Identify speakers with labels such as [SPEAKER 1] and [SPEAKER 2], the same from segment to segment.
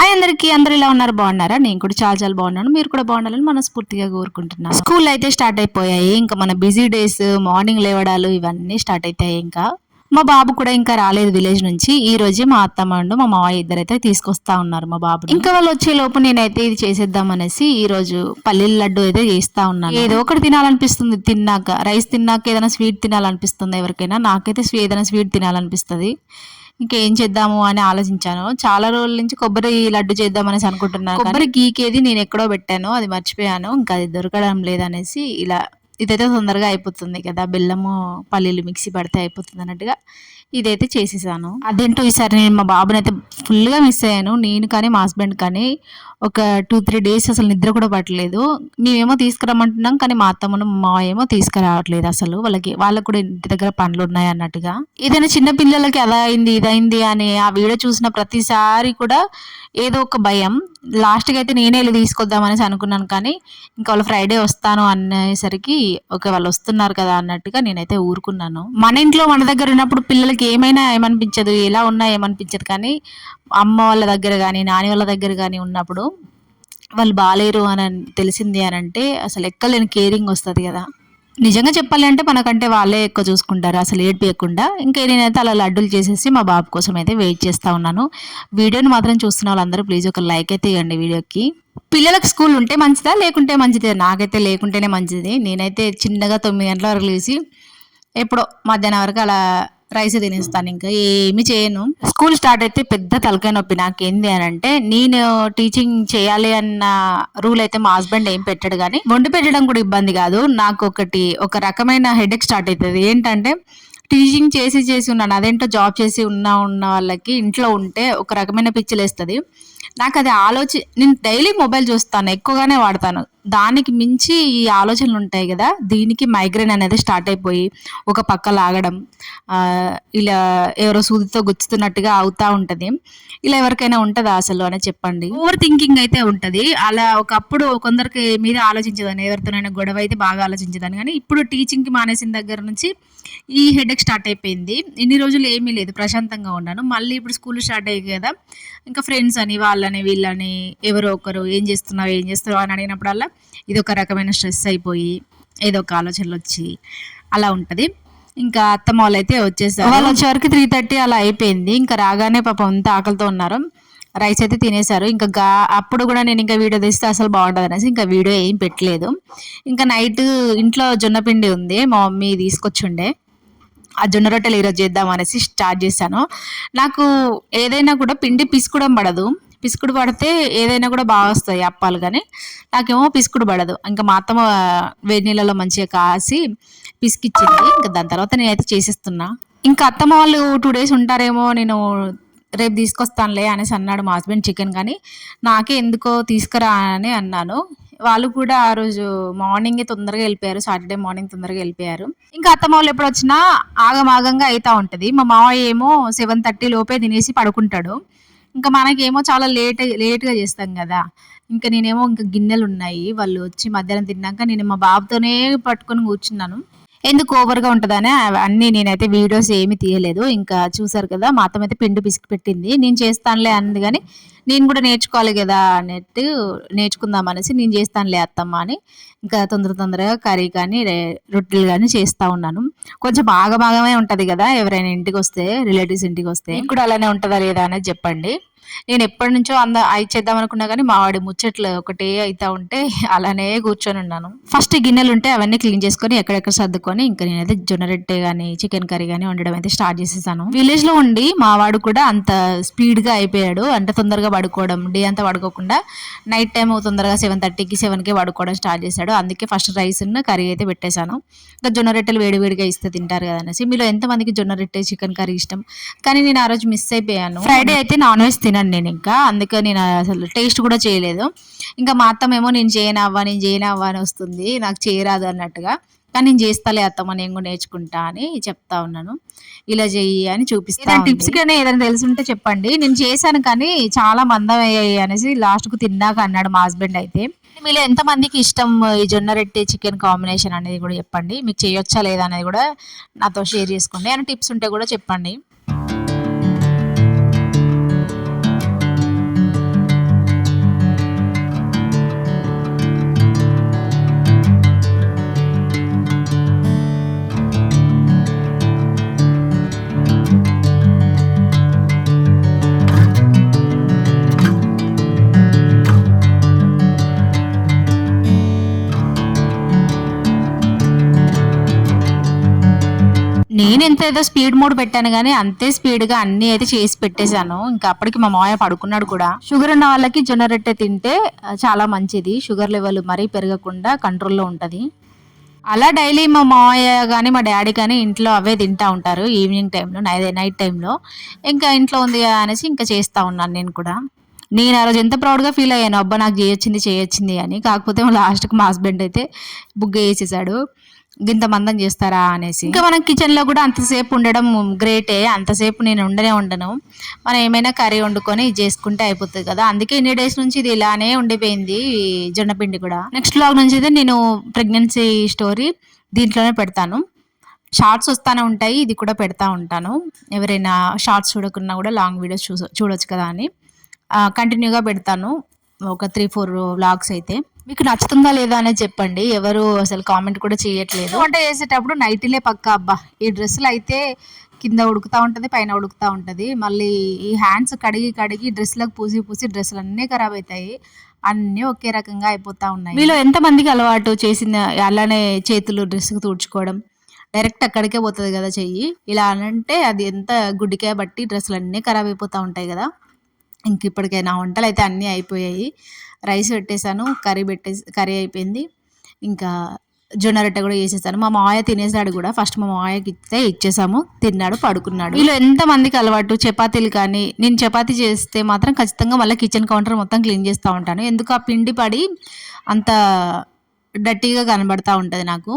[SPEAKER 1] Hi అందరికి, అందరు ఎలా ఉన్నారు? బాగున్నారా? నేను కూడా చాలా చాలా బాగున్నాను. మీరు కూడా బాగుండాలని మనస్ఫూర్తిగా కోరుకుంటున్నాను. స్కూల్ అయితే స్టార్ట్ అయిపోయాయి. ఇంకా మన బిజీ డేస్, మార్నింగ్ లేవడాలు ఇవన్నీ స్టార్ట్ అవుతాయి. ఇంకా మా బాబు కూడా ఇంకా రాలేదు విలేజ్ నుంచి. ఈ రోజే మా అత్తమ్మ అండ్ మా మావయ్య ఇద్దరైతే తీసుకొస్తా ఉన్నారు మా బాబు. ఇంకా వాళ్ళు వచ్చే లోపు నేనైతే ఇది చేసేద్దాం అనేసి ఈ రోజు పల్లీల లడ్డు అయితే చేస్తా ఉన్నాను. ఏదో ఒకటి తినాలనిపిస్తుంది తిన్నాక. రైస్ తిన్నాక ఏదైనా స్వీట్ తినాలనిపిస్తుంది ఎవరికైనా. నాకైతే ఏదైనా స్వీట్ తినాలనిపిస్తుంది. ఇంకేం చేద్దాము అని ఆలోచించాను. చాలా రోజుల నుంచి కొబ్బరి లడ్డు చేద్దాం అనేసి అనుకుంటున్నాను. కొబ్బరి గీకేది నేను ఎక్కడో పెట్టాను, అది మర్చిపోయాను. ఇంకా అది దొరకడం లేదనేసి ఇలా ఇదైతే తొందరగా అయిపోతుంది కదా, బెల్లము పల్లీలు మిక్సీ పడితే అయిపోతుంది అన్నట్టుగా ఇదైతే చేసేసాను. అదేంటో ఈసారి నేను మా బాబుని అయితే ఫుల్గా మిస్ అయ్యాను. నేను కానీ మా హస్బెండ్ కానీ ఒక 2-3 డేస్ అసలు నిద్ర కూడా పట్టలేదు. మేమేమో తీసుకురమ్మంటున్నాం కానీ మా అత్తమ్మను మా ఏమో తీసుకురావట్లేదు అసలు. వాళ్ళకు కూడా ఇంటి దగ్గర పనులు ఉన్నాయి అన్నట్టుగా. ఏదైనా చిన్న పిల్లలకి అలా అయింది ఇదైంది అని ఆ వీడియో చూసిన ప్రతిసారి కూడా ఏదో ఒక భయం. లాస్ట్కి అయితే నేనే వెళ్ళి తీసుకొద్దాం అనేసి అనుకున్నాను కానీ ఇంకా వాళ్ళు ఫ్రైడే వస్తాను అనేసరికి ఓకే వాళ్ళు వస్తున్నారు కదా అన్నట్టుగా నేనైతే ఊరుకున్నాను. మన ఇంట్లో మన దగ్గర ఉన్నప్పుడు పిల్లలకి ఏమైనా ఏమనిపించదు, ఎలా ఉన్నా ఏమనిపించదు. కానీ అమ్మ వాళ్ళ దగ్గర కానీ నాని వాళ్ళ దగ్గర కానీ ఉన్నప్పుడు వాళ్ళు బాలేరు అని తెలిసింది అని అంటే అసలు ఎక్కలేని కేరింగ్ వస్తుంది కదా. నిజంగా చెప్పాలి అంటే మనకంటే వాళ్ళే ఎక్కువ చూసుకుంటారు అసలు ఏడ్పియకుండా. ఇంకా నేనైతే అలా లడ్డూలు చేసేసి మా బాబు కోసం అయితే వెయిట్ చేస్తూ ఉన్నాను. వీడియోని మాత్రం చూస్తున్న వాళ్ళందరూ ప్లీజ్ ఒక లైక్ అయితే ఇవ్వండి వీడియోకి. పిల్లలకు స్కూల్ ఉంటే మంచిదా లేకుంటే మంచిదే? నాకైతే లేకుంటేనే మంచిది. నేనైతే చిన్నగా 9 గంటల వరకు లేచి ఎప్పుడో మధ్యాహ్నం వరకు అలా రైస్ తినేస్తాను. ఇంకా ఏమి చేయను. స్కూల్ స్టార్ట్ అయితే పెద్ద తలకాయ నొప్పి నాకేంది అని అంటే, నేను టీచింగ్ చేయాలి అన్న రూల్ అయితే మా హస్బెండ్ ఏం పెట్టాడు. కానీ వండి పెట్టడం కూడా ఇబ్బంది కాదు. నాకు ఒక రకమైన హెడేక్ స్టార్ట్ అవుతుంది. ఏంటంటే టీచింగ్ చేసి ఉన్నాను, అదేంటో జాబ్ చేసి ఉన్న వాళ్ళకి ఇంట్లో ఉంటే ఒక రకమైన పిచ్చిలేస్తుంది. నాకు అది నేను డైలీ మొబైల్ చూస్తాను, ఎక్కువగానే వాడతాను. దానికి మించి ఈ ఆలోచనలు ఉంటాయి కదా, దీనికి మైగ్రేన్ అనేది స్టార్ట్ అయిపోయి ఒక పక్క లాగడం, ఇలా ఎవరో సూదితో గుచ్చుతున్నట్టుగా అవుతా ఉంటుంది. ఇలా ఎవరికైనా ఉంటుందా అసలు అని చెప్పండి. ఓవర్ థింకింగ్ అయితే ఉంటుంది. అలా ఒకప్పుడు కొందరికి మీద ఆలోచించేదాన్ని, ఎవరితోనైనా గొడవ అయితే బాగా ఆలోచించేదాన్ని. కానీ ఇప్పుడు టీచింగ్కి మానేసిన దగ్గర నుంచి ఈ హెడేక్ స్టార్ట్ అయిపోయింది. ఇన్ని రోజులు ఏమీ లేదు, ప్రశాంతంగా ఉన్నాను. మళ్ళీ ఇప్పుడు స్కూల్ స్టార్ట్ అయ్యాయి కదా, ఇంకా ఫ్రెండ్స్ అని వాళ్ళని వీళ్ళని ఎవరో ఒకరు ఏం చేస్తున్నావు అని అడిగినప్పుడల్లా ఇది ఒక రకమైన స్ట్రెస్ అయిపోయి ఏదో ఒక ఆలోచనలు వచ్చి అలా ఉంటుంది. ఇంకా అత్తమ్మ వాళ్ళు అయితే వచ్చేసారు. వాళ్ళు వచ్చేవరకు 3:30 అలా అయిపోయింది. ఇంకా రాగానే పాపం అంతా ఆకలితో ఉన్నారు. రైస్ అయితే తినేశారు. ఇంకా అప్పుడు కూడా నేను ఇంకా వీడియో తీస్తే అసలు బాగుంటుంది అనేసి ఇంకా వీడియో ఏం పెట్టలేదు. ఇంకా నైట్ ఇంట్లో జొన్న పిండి ఉంది, మా మమ్మీ తీసుకొచ్చుండే. ఆ జొన్న రొట్టెలు ఈరోజు చేద్దాం అనేసి స్టార్ట్ చేశాను. నాకు ఏదైనా కూడా పిండి పిసుకుడం పడదు. పిసుకుడు పడితే ఏదైనా కూడా బాగా వస్తాయి అప్పాలు, కానీ నాకేమో పిసుకుడు పడదు. ఇంకా మా అత్తమ్మ వేడి నీళ్ళలో మంచిగా కాసి పిసికిచ్చింది. ఇంకా దాని తర్వాత నేనైతే చేసేస్తున్నా. ఇంకా అత్తమ్మ వాళ్ళు 2 days ఉంటారేమో, నేను రేపు తీసుకొస్తానులే అనేసి అన్నాడు మా హస్బెండ్ చికెన్. కానీ నాకే ఎందుకో తీసుకురా అని అన్నాను. వాళ్ళు కూడా ఆ రోజు మార్నింగే తొందరగా వెళ్ళిపోయారు, సాటర్డే మార్నింగ్ తొందరగా వెళ్ళిపోయారు. ఇంకా అత్తమ్మ వాళ్ళు ఎప్పుడు వచ్చినా ఆగమాగంగా అవుతా ఉంటుంది. మా మావయ్య ఏమో 7:30 లోపే తినేసి పడుకుంటాడు. ఇంకా మనకేమో చాలా లేట్గా చేస్తాం కదా. ఇంకా నేనేమో ఇంకా గిన్నెలు ఉన్నాయి, వాళ్ళు వచ్చి మధ్యాహ్నం తిన్నాక నేను మా బాబుతోనే పట్టుకొని కూర్చున్నాను. ఎందుకు ఓవర్గా ఉంటుందని అన్నీ నేనైతే వీడియోస్ ఏమీ తీయలేదు. ఇంకా చూసారు కదా, మా అత్తమ్మ అయితే పిండి పిసికి పెట్టింది. నేను చేస్తానులే అంది, కానీ నేను కూడా నేర్చుకోవాలి కదా అన్నట్టు నేర్చుకుందాం అనేసి నేను చేస్తానులే అత్తమ్మ అని ఇంకా తొందరగా కర్రీ కానీ రొట్టెలు కానీ చేస్తూ ఉన్నాను. కొంచెం భాగమే ఉంటుంది కదా, ఎవరైనా ఇంటికి వస్తే, రిలేటివ్స్ ఇంటికి వస్తే కూడా అలానే ఉంటుందా లేదా అనేది చెప్పండి. నేను ఎప్పటి నుంచో అయి చేద్దాం అనుకున్నా కానీ మా వాడి ముచ్చట్లు ఒకటే అవుతా ఉంటే అలానే కూర్చొని ఉన్నాను. ఫస్ట్ గిన్నెలు ఉంటే అవన్నీ క్లీన్ చేసుకొని ఎక్కడెక్కడ సర్దుకొని ఇంకా నేనైతే జొన్న రొట్టె కానీ చికెన్ కర్రీ కానీ వండడం అయితే స్టార్ట్ చేసేసాను. విలేజ్ లో ఉండి మా వాడు కూడా అంత స్పీడ్ గా అయిపోయాడు. అంటే తొందరగా పడుకోవడం, డే అంతా పడుకోకుండా నైట్ టైం తొందరగా 7:30కి 7కి పడుకోవడం స్టార్ట్ చేశాడు. అందుకే ఫస్ట్ రైస్ కర్రీ అయితే పెట్టేశాను. ఇంకా జొన్న రొట్టెలు వేడివేడిగా ఇస్తే తింటారు కదా అనేసి. మీలో ఎంతమందికి జొన్న రొట్టె చికెన్ కర్రీ ఇష్టం? కానీ నేను ఆ రోజు మిస్ అయిపోయాను. ఫ్రైడే అయితే నాన్ వెజ్ తినను నేను, ఇంకా అందుకే నేను అసలు టేస్ట్ కూడా చేయలేదు. ఇంకా మా అత్తమేమో నేను చేయనవ్వా అని వస్తుంది, నాకు చేయరాదు అన్నట్టుగా. కానీ నేను చేస్తాలే అత్తమ్మ, నేను కూడా నేర్చుకుంటా అని చెప్తా ఉన్నాను. ఇలా చెయ్యి అని చూపిస్తా. టిప్స్ కానీ ఏదైనా తెలుసుంటే చెప్పండి. నేను చేశాను కానీ చాలా మందం అయ్యాయి అనేసి లాస్ట్కు తిన్నాక అన్నాడు మా హస్బెండ్ అయితే. మీలో ఎంతమందికి ఇష్టం ఈ జొన్న రొట్టె చికెన్ కాంబినేషన్ అనేది కూడా చెప్పండి. మీకు చేయొచ్చా లేదా అనేది కూడా నాతో షేర్ చేసుకోండి. ఏమైనా టిప్స్ ఉంటే కూడా చెప్పండి. కాకపోతే ఏదో స్పీడ్ మోడ్ పెట్టాను కానీ అంతే స్పీడ్గా అన్నీ అయితే చేసి పెట్టేశాను. ఇంకా అప్పటికి మా మావయ్య పడుకున్నాడు కూడా. షుగర్ ఉన్న వాళ్ళకి జొన్న రొట్టె తింటే చాలా మంచిది. షుగర్ లెవెల్ మరీ పెరగకుండా కంట్రోల్లో ఉంటుంది. అలా డైలీ మా మావయ్య కానీ మా డాడీ కానీ ఇంట్లో అవే తింటూ ఉంటారు ఈవినింగ్ టైంలో, నైట్ టైంలో. ఇంకా ఇంట్లో ఉంది కదా అనేసి ఇంకా చేస్తూ ఉన్నాను నేను కూడా. నేను ఆ రోజు ఎంత ప్రౌడ్గా ఫీల్ అయ్యాను, అబ్బా నాకు చేయొచ్చింది అని. కాకపోతే లాస్ట్కి మా హస్బెండ్ అయితే బుగ్గ వేసేసాడు, గింత మందం చేస్తారా అనేసి. ఇంకా మనం కిచెన్లో కూడా అంతసేపు ఉండడం గ్రేటే. అంతసేపు నేను ఉండను. మనం ఏమైనా కర్రీ వండుకొని ఇది చేసుకుంటే అయిపోతుంది కదా. అందుకే ఇన్ని డేస్ నుంచి ఇది ఇలానే ఉండిపోయింది జొన్నపిండి కూడా. నెక్స్ట్ వ్లాగ్ నుంచి అయితే నేను ప్రెగ్నెన్సీ స్టోరీ దీంట్లోనే పెడతాను. షార్ట్స్ వస్తూనే ఉంటాయి, ఇది కూడా పెడతా ఉంటాను. ఎవరైనా షార్ట్స్ చూడకున్నా కూడా లాంగ్ వీడియోస్ చూడొచ్చు కదా అని కంటిన్యూగా పెడతాను. ఒక 3-4 వ్లాగ్స్ అయితే. మీకు నచ్చుతుందా లేదా అనేది చెప్పండి. ఎవరు అసలు కామెంట్ కూడా చేయట్లేదు. వంట చేసేటప్పుడు నైటీలే పక్కా. అబ్బా ఈ డ్రెస్సులు అయితే కింద ఉడుకుతూ ఉంటుంది, పైన ఉడుకుతూ ఉంటుంది. మళ్ళీ ఈ హ్యాండ్స్ కడిగి డ్రెస్సులకు పూసి డ్రెస్సులు అన్నీ ఖరాబ్ అవుతాయి. అన్నీ ఒకే రకంగా అయిపోతూ ఉన్నాయి. మీలో ఎంతమందికి అలవాటు చేసిన అలానే చేతులు డ్రెస్సుకు తుడుచుకోవడం, డైరెక్ట్ అక్కడికే పోతుంది కదా చెయ్యి. ఇలా అంటే అది ఎంత గుడ్డికాయ బట్టి డ్రెస్సులు అన్నీ ఖరాబ్ అయిపోతూ ఉంటాయి కదా. ఇంక ఇప్పటికైనా వంటలు అయితే అన్నీ అయిపోయాయి. రైస్ పెట్టేశాను, కర్రీ అయిపోయింది. ఇంకా జొన్న రొట్టె కూడా చేసేసాను. మా మావయ్య తినేసాడు కూడా. ఫస్ట్ మా మావయ్యకి ఇచ్చేసాము, తిన్నాడు, పడుకున్నాడు. వీళ్ళు ఎంతమందికి అలవాటు చపాతీలు కానీ. నేను చపాతీ చేస్తే మాత్రం ఖచ్చితంగా మళ్ళీ కిచెన్ కౌంటర్ మొత్తం క్లీన్ చేస్తూ ఉంటాను. ఎందుకు ఆ పిండి పడి అంత డర్టీగా కనబడతా ఉంటుంది నాకు.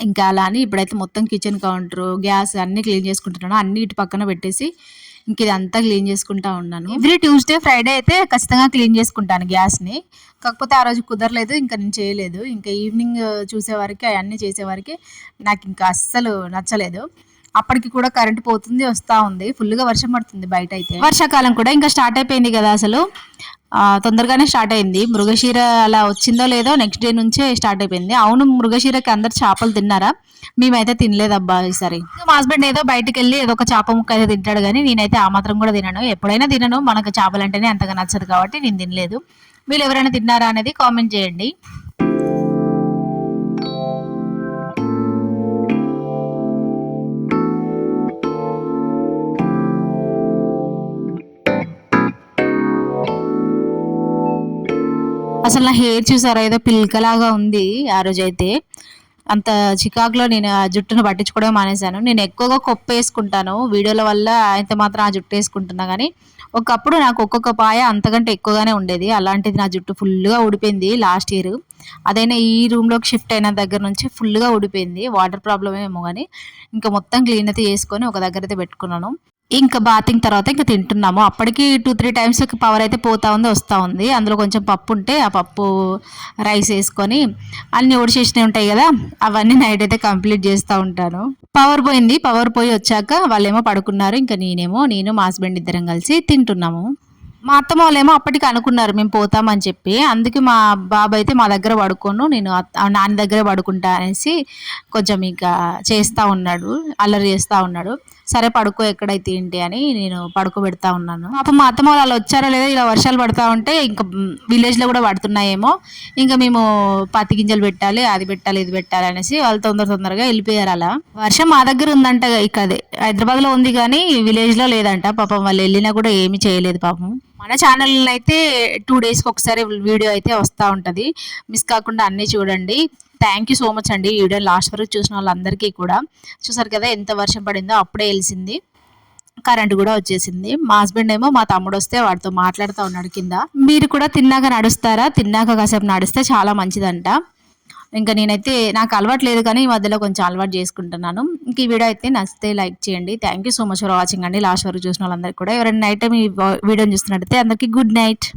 [SPEAKER 1] ఇంకా అలా అని ఇప్పుడైతే మొత్తం కిచెన్ కౌంటర్, గ్యాస్ అన్నీ క్లీన్ చేసుకుంటున్నాను. అన్నీ ఇటు పక్కన పెట్టేసి ఇంక ఇదంతా క్లీన్ చేసుకుంటా ఉన్నాను. ఎవ్రీ ట్యూస్డే ఫ్రైడే అయితే ఖచ్చితంగా క్లీన్ చేసుకుంటాను గ్యాస్ని. కాకపోతే ఆ రోజు కుదరలేదు, ఇంకా నేను చేయలేదు. ఇంకా ఈవినింగ్ చూసేవారికి అవన్నీ చేసేవారికి నాకు ఇంకా అస్సలు నచ్చలేదు. అప్పటికి కూడా కరెంట్ పోతుంది, వస్తూ ఉంది. ఫుల్గా వర్షం పడుతుంది బయట అయితే. వర్షాకాలం కూడా ఇంకా స్టార్ట్ అయిపోయింది కదా. అసలు తొందరగానే స్టార్ట్ అయింది. మృగశిర అలా వచ్చిందో లేదో నెక్స్ట్ డే నుంచే స్టార్ట్ అయిపోయింది. అవును, మృగశిరకి అందరు చేపలు తిన్నారా? మేమైతే తినలేదబ్బా ఈసారి. మా హస్బెండ్ ఏదో బయటకు వెళ్ళి ఏదో ఒక చేప ముక్క అయితే తింటాడు కానీ నేనైతే ఆ మాత్రం కూడా తినను. ఎప్పుడైనా తినను, మనకు చేపలు అంటేనే అంతగా నచ్చదు కాబట్టి నేను తినలేదు. మీరు ఎవరైనా తిన్నారా అనేది కామెంట్ చేయండి. అసలు నా హెయిర్ చూసారా, ఏదో పిల్కలాగా ఉంది. ఆ రోజైతే అంత చికాకులో నేను ఆ జుట్టును పట్టించుకోవడం మానేశాను. నేను ఎక్కువగా కొప్పు వేసుకుంటాను, వీడియోల వల్ల అయితే మాత్రం ఆ జుట్టు వేసుకుంటున్నా. కానీ ఒకప్పుడు నాకు ఒక్కొక్క పాయ అంతకంటే ఎక్కువగానే ఉండేది. అలాంటిది నా జుట్టు ఫుల్గా ఊడిపోయింది లాస్ట్ ఇయర్. అదైనా ఈ రూమ్లోకి షిఫ్ట్ అయిన దగ్గర నుంచి ఫుల్గా ఊడిపోయింది. వాటర్ ప్రాబ్లం ఏమో కానీ ఇంకా మొత్తం క్లీన్ అయితే చేసుకొని ఒక దగ్గర అయితే పెట్టుకున్నాను. ఇంకా బాతింగ్ తర్వాత ఇంకా తింటున్నాము. అప్పటికి 2-3 టైమ్స్ పవర్ అయితే పోతా ఉంది, వస్తూ ఉంది. అందులో కొంచెం పప్పు ఉంటే ఆ పప్పు రైస్ వేసుకొని అన్నీ ఒడిచేసినవి ఉంటాయి కదా, అవన్నీ నైట్ అయితే కంప్లీట్ చేస్తూ ఉంటాను. పవర్ పోయింది. పవర్ పోయి వచ్చాక వాళ్ళేమో పడుకున్నారు. ఇంకా నేను మా హస్బెండ్ ఇద్దరం కలిసి తింటున్నాము. మా అత్తమ్మ వాళ్ళేమో అప్పటికి అనుకున్నారు మేము పోతామని చెప్పి. అందుకే మా బాబు అయితే మా దగ్గర పడుకోను, నేను నాన్న దగ్గరే పడుకుంటా అనేసి కొంచెం ఇంకా చేస్తూ ఉన్నాడు, అల్లరి చేస్తూ ఉన్నాడు. సరే పడుకో, ఎక్కడైతే ఏంటి అని నేను పడుకోబెడతా ఉన్నాను. పాపం మా అత్తమ్మ వాళ్ళు వచ్చారో లేదో, ఇలా వర్షాలు పడతా ఉంటే ఇంకా విలేజ్లో కూడా పడుతున్నాయేమో. ఇంకా మేము పత్తి గింజలు పెట్టాలి, అది పెట్టాలి, ఇది పెట్టాలి అనేసి వాళ్ళు తొందరగా వెళ్ళిపోయారు. అలా వర్షం మా దగ్గర ఉందంట, ఇక అదే హైదరాబాద్లో ఉంది కానీ విలేజ్లో లేదంట. పాపం వాళ్ళు వెళ్ళినా కూడా ఏమీ చేయలేదు పాపం. మన ఛానల్లో అయితే 2 డేస్కి ఒకసారి వీడియో అయితే వస్తూ ఉంటుంది. మిస్ కాకుండా అన్నీ చూడండి. థ్యాంక్ యూ సో మచ్ అండి ఈ వీడియో లాస్ట్ వరకు చూసిన వాళ్ళందరికీ కూడా. చూసారు కదా ఎంత వర్షం పడిందో, అప్పుడే వెలిసింది, కరెంట్ కూడా వచ్చేసింది. మా హస్బెండ్ ఏమో మా తమ్ముడు వస్తే వాడితో మాట్లాడుతూ ఉన్నాడు కింద. మీరు కూడా తిన్నాక నడుస్తారా? తిన్నాక కాసేపు నడిస్తే చాలా మంచిదంట. ఇంకా నేనైతే నాకు అలవాటు లేదు కానీ ఈ మధ్యలో కొంచెం అలవాటు చేసుకుంటున్నాను. ఇంక ఈ వీడియో అయితే నచ్చితే లైక్ చేయండి. Thank you so much for watching అండి లాస్ట్ వరకు చూసిన వాళ్ళందరికీ కూడా. ఎవరైనా నైట్ టైం ఈ వీడియోని చూస్తున్నట్టయితే అందరికీ గుడ్ నైట్.